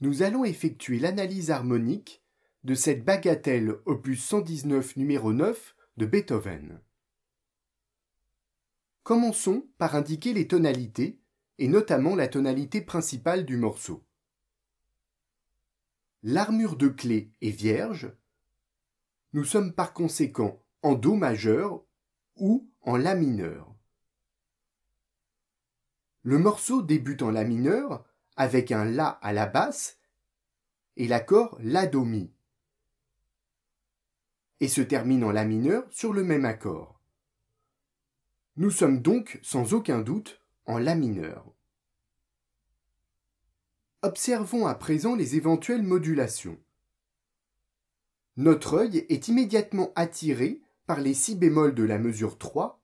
Nous allons effectuer l'analyse harmonique de cette bagatelle opus 119 numéro 9 de Beethoven. Commençons par indiquer les tonalités, et notamment la tonalité principale du morceau. L'armure de clé est vierge. Nous sommes par conséquent en Do majeur ou en La mineur. Le morceau débute en La mineur avec un La à la basse et l'accord La Do Mi, et se termine en La mineur sur le même accord. Nous sommes donc sans aucun doute en La mineur. Observons à présent les éventuelles modulations. Notre œil est immédiatement attiré par les si bémols de la mesure 3,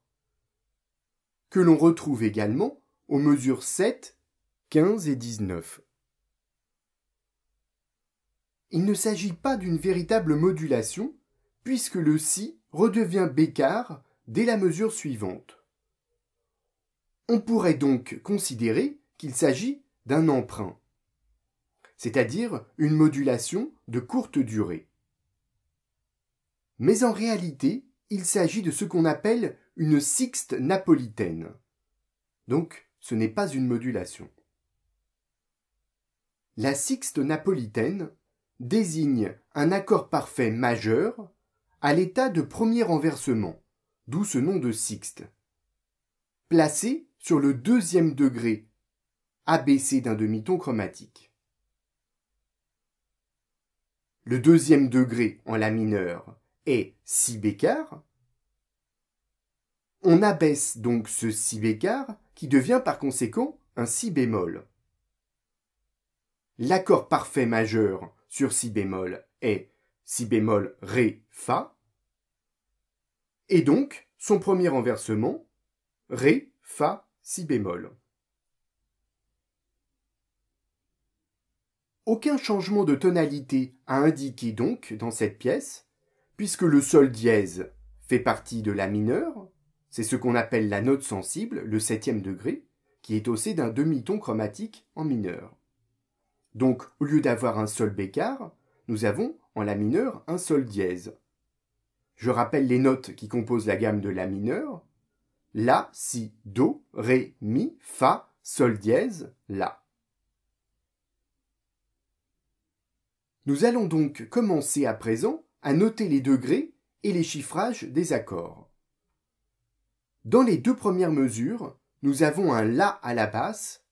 que l'on retrouve également aux mesures 7, 15 et 19. Il ne s'agit pas d'une véritable modulation, puisque le si redevient bécard dès la mesure suivante. On pourrait donc considérer qu'il s'agit d'un emprunt, c'est-à-dire une modulation de courte durée. Mais en réalité, il s'agit de ce qu'on appelle une sixte napolitaine. Donc, ce n'est pas une modulation. La sixte napolitaine désigne un accord parfait majeur à l'état de premier renversement, d'où ce nom de sixte, placé sur le deuxième degré abaissé d'un demi-ton chromatique. Le deuxième degré en La mineur est si bécard. On abaisse donc ce si bécard qui devient par conséquent un si bémol. L'accord parfait majeur sur si bémol est si bémol ré fa, et donc son premier renversement ré fa si bémol. Aucun changement de tonalité à indiquer donc dans cette pièce, puisque le sol dièse fait partie de La mineur, c'est ce qu'on appelle la note sensible, le septième degré, qui est haussé d'un demi-ton chromatique en mineur. Donc, au lieu d'avoir un sol bécard, nous avons en La mineur un sol dièse. Je rappelle les notes qui composent la gamme de La mineur. La, si, do, ré, mi, fa, sol dièse, la. Nous allons donc commencer à présent à noter les degrés et les chiffrages des accords. Dans les deux premières mesures, nous avons un La à la basse,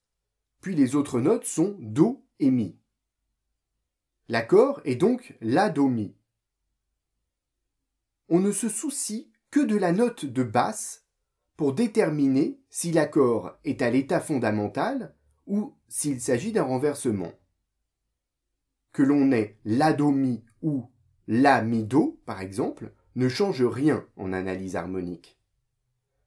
puis les autres notes sont Do et Mi. L'accord est donc La Do Mi. On ne se soucie que de la note de basse pour déterminer si l'accord est à l'état fondamental ou s'il s'agit d'un renversement. Que l'on ait La Do Mi ou La Mi Do, par exemple, ne change rien en analyse harmonique.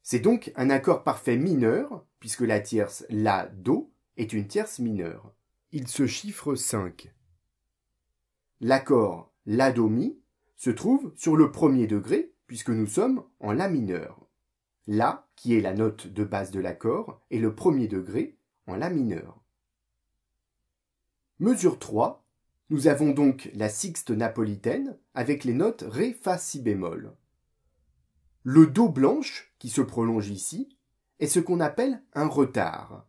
C'est donc un accord parfait mineur, puisque la tierce La Do est une tierce mineure. Il se chiffre 5. L'accord La Do Mi se trouve sur le premier degré, puisque nous sommes en La mineur. La, qui est la note de base de l'accord, est le premier degré en La mineur. Mesure 3, nous avons donc la sixte napolitaine avec les notes Ré, Fa, Si bémol. Le Do blanche, qui se prolonge ici, est ce qu'on appelle un retard,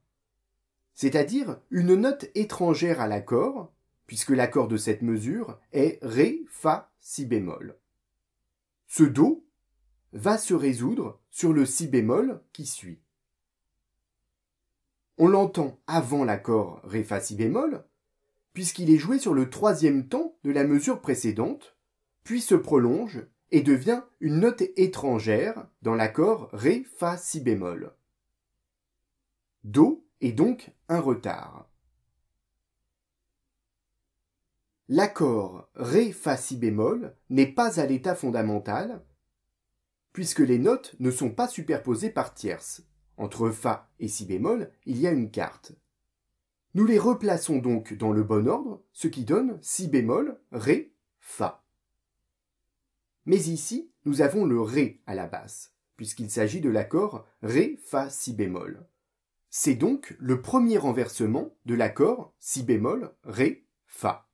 c'est-à-dire une note étrangère à l'accord, puisque l'accord de cette mesure est Ré, Fa, Si bémol. Ce Do va se résoudre sur le Si bémol qui suit. On l'entend avant l'accord Ré, Fa, Si bémol, puisqu'il est joué sur le troisième temps de la mesure précédente, puis se prolonge et devient une note étrangère dans l'accord Ré, Fa, Si bémol. Do est donc un retard. L'accord Ré, Fa, Si bémol n'est pas à l'état fondamental, puisque les notes ne sont pas superposées par tierces. Entre Fa et Si bémol, il y a une quarte. Nous les replaçons donc dans le bon ordre, ce qui donne Si bémol, Ré, Fa. Mais ici, nous avons le Ré à la basse, puisqu'il s'agit de l'accord Ré, Fa, Si bémol. C'est donc le premier renversement de l'accord Si bémol, Ré, Fa,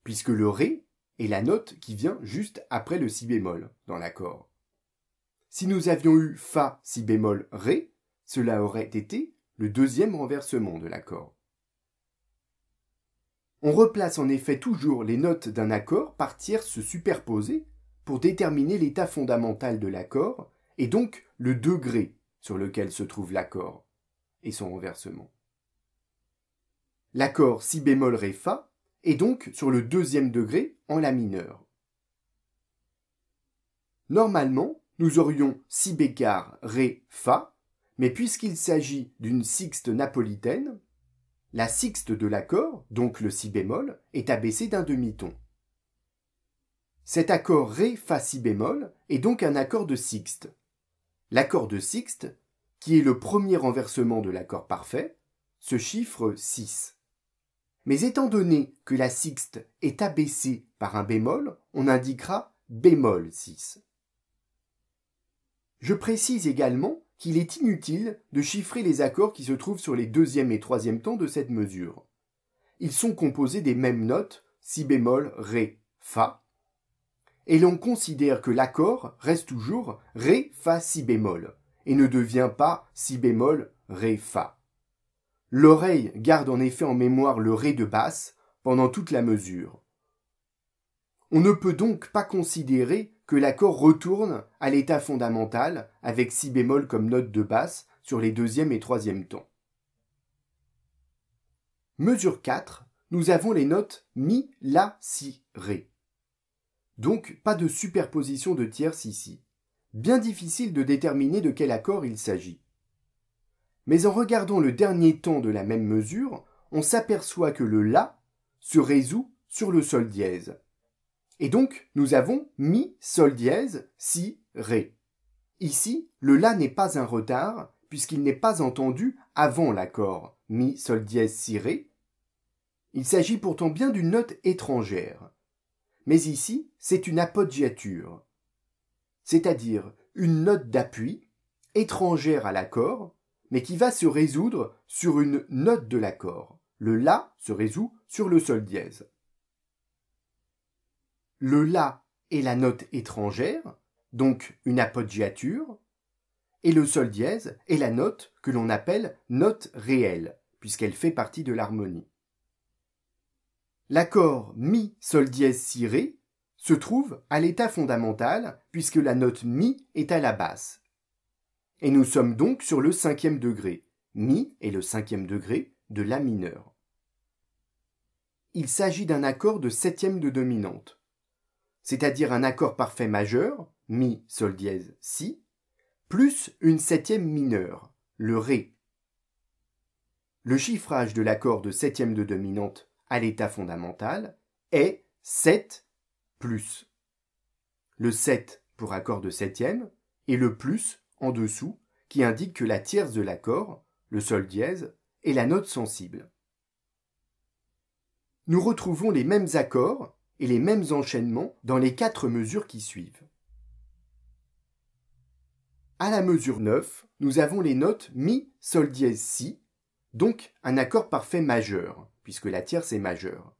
puisque le Ré est la note qui vient juste après le si bémol dans l'accord. Si nous avions eu Fa, si bémol, Ré, cela aurait été le deuxième renversement de l'accord. On replace en effet toujours les notes d'un accord par tierces superposées pour déterminer l'état fondamental de l'accord et donc le degré sur lequel se trouve l'accord et son renversement. L'accord si bémol ré fa est donc sur le deuxième degré en la mineur. Normalement, nous aurions si bécard ré fa, mais puisqu'il s'agit d'une sixte napolitaine, la sixte de l'accord, donc le si bémol, est abaissée d'un demi-ton. Cet accord ré fa si bémol est donc un accord de sixte. L'accord de sixte, qui est le premier renversement de l'accord parfait, se chiffre 6. Mais étant donné que la sixte est abaissée par un bémol, on indiquera bémol 6. Je précise également qu'il est inutile de chiffrer les accords qui se trouvent sur les deuxième et troisième temps de cette mesure. Ils sont composés des mêmes notes, si bémol, ré, fa, et l'on considère que l'accord reste toujours ré, fa, si bémol, et ne devient pas si bémol, ré, fa. L'oreille garde en effet en mémoire le ré de basse pendant toute la mesure. On ne peut donc pas considérer que l'accord retourne à l'état fondamental avec si bémol comme note de basse sur les deuxième et troisième temps. Mesure 4, nous avons les notes mi, la, si, ré. Donc pas de superposition de tierces ici. Bien difficile de déterminer de quel accord il s'agit. Mais en regardant le dernier temps de la même mesure, on s'aperçoit que le la se résout sur le sol dièse. Et donc, nous avons mi, sol dièse, si, ré. Ici, le la n'est pas un retard, puisqu'il n'est pas entendu avant l'accord mi, sol dièse, si, ré. Il s'agit pourtant bien d'une note étrangère. Mais ici, c'est une appoggiature, c'est-à-dire une note d'appui, étrangère à l'accord, mais qui va se résoudre sur une note de l'accord. Le la se résout sur le sol dièse. Le la est la note étrangère, donc une appoggiature, et le sol dièse est la note que l'on appelle note réelle, puisqu'elle fait partie de l'harmonie. L'accord mi, sol dièse, si, ré se trouve à l'état fondamental, puisque la note mi est à la basse. Et nous sommes donc sur le cinquième degré. Mi est le cinquième degré de la mineur. Il s'agit d'un accord de septième de dominante, c'est-à-dire un accord parfait majeur, mi, sol dièse, si, plus une septième mineure, le ré. Le chiffrage de l'accord de septième de dominante à l'état fondamental est 7 plus. Le 7 pour accord de septième et le plus en dessous qui indique que la tierce de l'accord, le sol dièse, est la note sensible. Nous retrouvons les mêmes accords et les mêmes enchaînements dans les 4 mesures qui suivent. À la mesure 9, nous avons les notes mi, sol dièse, si, donc un accord parfait majeur, puisque la tierce est majeure.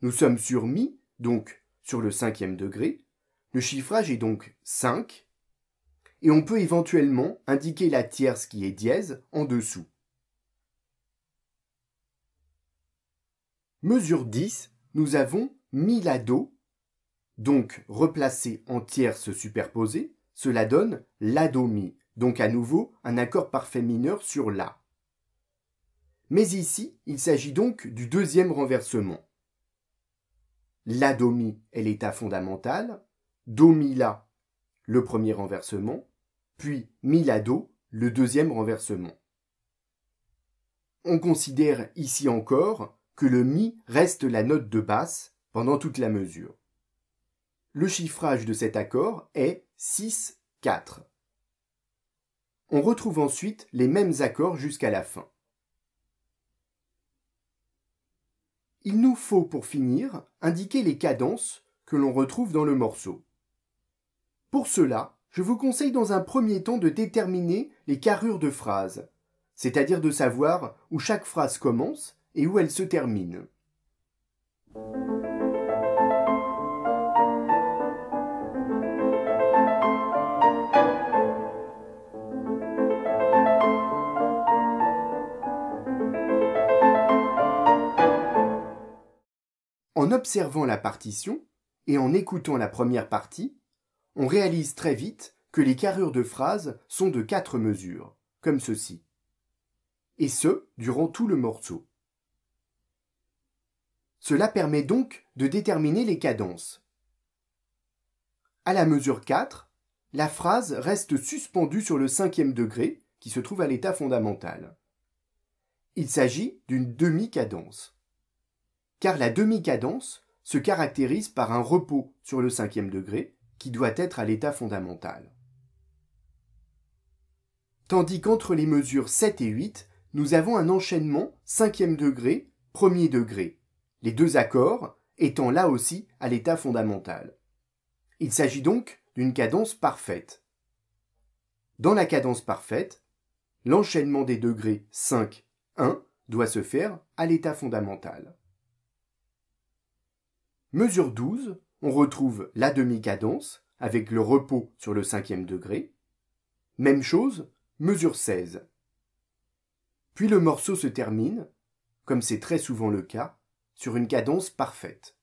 Nous sommes sur mi, donc sur le cinquième degré, le chiffrage est donc 5, et on peut éventuellement indiquer la tierce qui est dièse en dessous. Mesure 10, nous avons mi, la, do, donc replacé en tierce superposée, cela donne la, do, mi, donc à nouveau un accord parfait mineur sur la. Mais ici, il s'agit donc du deuxième renversement. La, do, mi est l'état fondamental, do, mi, la, le premier renversement, puis mi, la, do, le deuxième renversement. On considère ici encore que le mi reste la note de basse pendant toute la mesure. Le chiffrage de cet accord est 6, 4. On retrouve ensuite les mêmes accords jusqu'à la fin. Il nous faut pour finir indiquer les cadences que l'on retrouve dans le morceau. Pour cela, je vous conseille dans un premier temps de déterminer les carrures de phrases, c'est-à-dire de savoir où chaque phrase commence et où elle se termine. En observant la partition et en écoutant la première partie, on réalise très vite que les carrures de phrases sont de 4 mesures, comme ceci. Et ce, durant tout le morceau. Cela permet donc de déterminer les cadences. À la mesure 4, la phrase reste suspendue sur le 5e degré qui se trouve à l'état fondamental. Il s'agit d'une demi-cadence. Car la demi-cadence se caractérise par un repos sur le 5e degré qui doit être à l'état fondamental. Tandis qu'entre les mesures 7 et 8, nous avons un enchaînement 5e degré, 1er degré, les deux accords étant là aussi à l'état fondamental. Il s'agit donc d'une cadence parfaite. Dans la cadence parfaite, l'enchaînement des degrés 5, 1 doit se faire à l'état fondamental. Mesure 12, on retrouve la demi-cadence avec le repos sur le 5e degré. Même chose, mesure 16. Puis le morceau se termine, comme c'est très souvent le cas, sur une cadence parfaite.